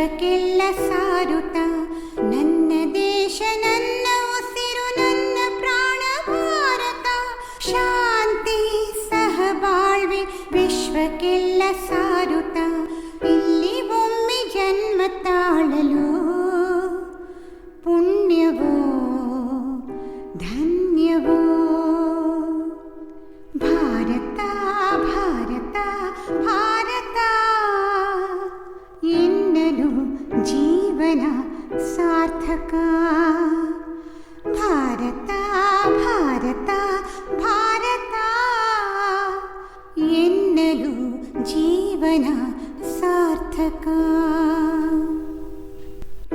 ವಿಶ್ವಕ್ಕೆಲ್ಲ ಸಾರುತ್ತ ನನ್ನ ದೇಶ ನನ್ನ ಉಸಿರು ನನ್ನ ಪ್ರಾಣ ಭಾರತ ಶಾಂತಿ ಸಹಬಾಳ್ವೆ ವಿಶ್ವಕ್ಕೆಲ್ಲ ಸಾರುತ್ತ ಇಲ್ಲಿ ಒಮ್ಮೆ ಜನ್ಮ ತಾಳಲು ಪುಣ್ಯವೋ ಧನ್ಯವೋ ಭಾರತ ಭಾರತ ಭಾರತ ಎನ್ನಲು ಜೀವನ ಸಾರ್ಥಕ ಭಾರತ ಭಾರತ ಭಾರತ ಎನ್ನಲು ಜೀವನ ಸಾರ್ಥಕ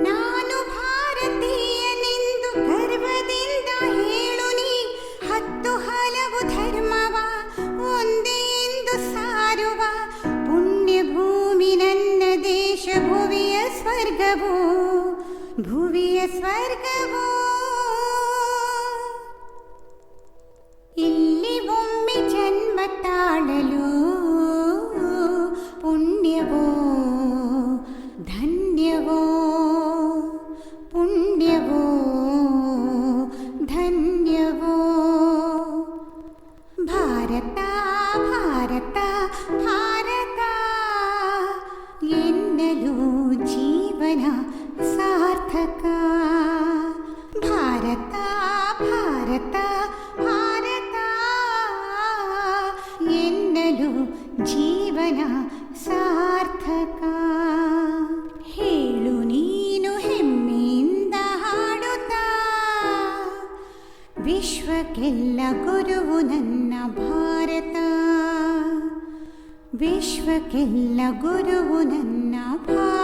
ನಾನು ಭಾರತೀಯನೆಂದು ಗರ್ವದಿಂದ ಹೇಳು ನೀ ಹತ್ತು ಹಲವು ಧರ್ಮವ ಒಂದೇ ಎಂದು ಸಾರುವ ಪುಣ್ಯ ಭೂಮಿ ನನ್ನ ದೇಶ ಭುವಿಯ ಸ್ವರ್ಗವೋ ಭುವಿಯ ಸ್ವರ್ಗವೋ ಇಲ್ಲಿ ಒಮ್ಮೆ ಜನ್ಮ ತಾಳಲು ಪುಣ್ಯವೋ ಧನ್ಯವೋ ಪುಣ್ಯವೋ ಧನ್ಯವೋ ಭಾರತ ಭಾರತ ಭಾರತ ಎನ್ನಲು ಜೀವನ ಸಾರ್ಥಕ ಭಾರತ ಭಾರತ ಭಾರತ ಎನ್ನಲು ಜೀವನ ಸಾರ್ಥಕ ಹೇಳು ನೀನು ಹೆಮ್ಮೆಯಿಂದ ಹಾಡುತ್ತಾ ವಿಶ್ವಕ್ಕೆಲ್ಲ ಗುರುವು ನನ್ನ ಭಾರತ ವಿಶ್ವಕ್ಕೆಲ್ಲ ಗುರುವು ನನ್ನ ಭಾರತ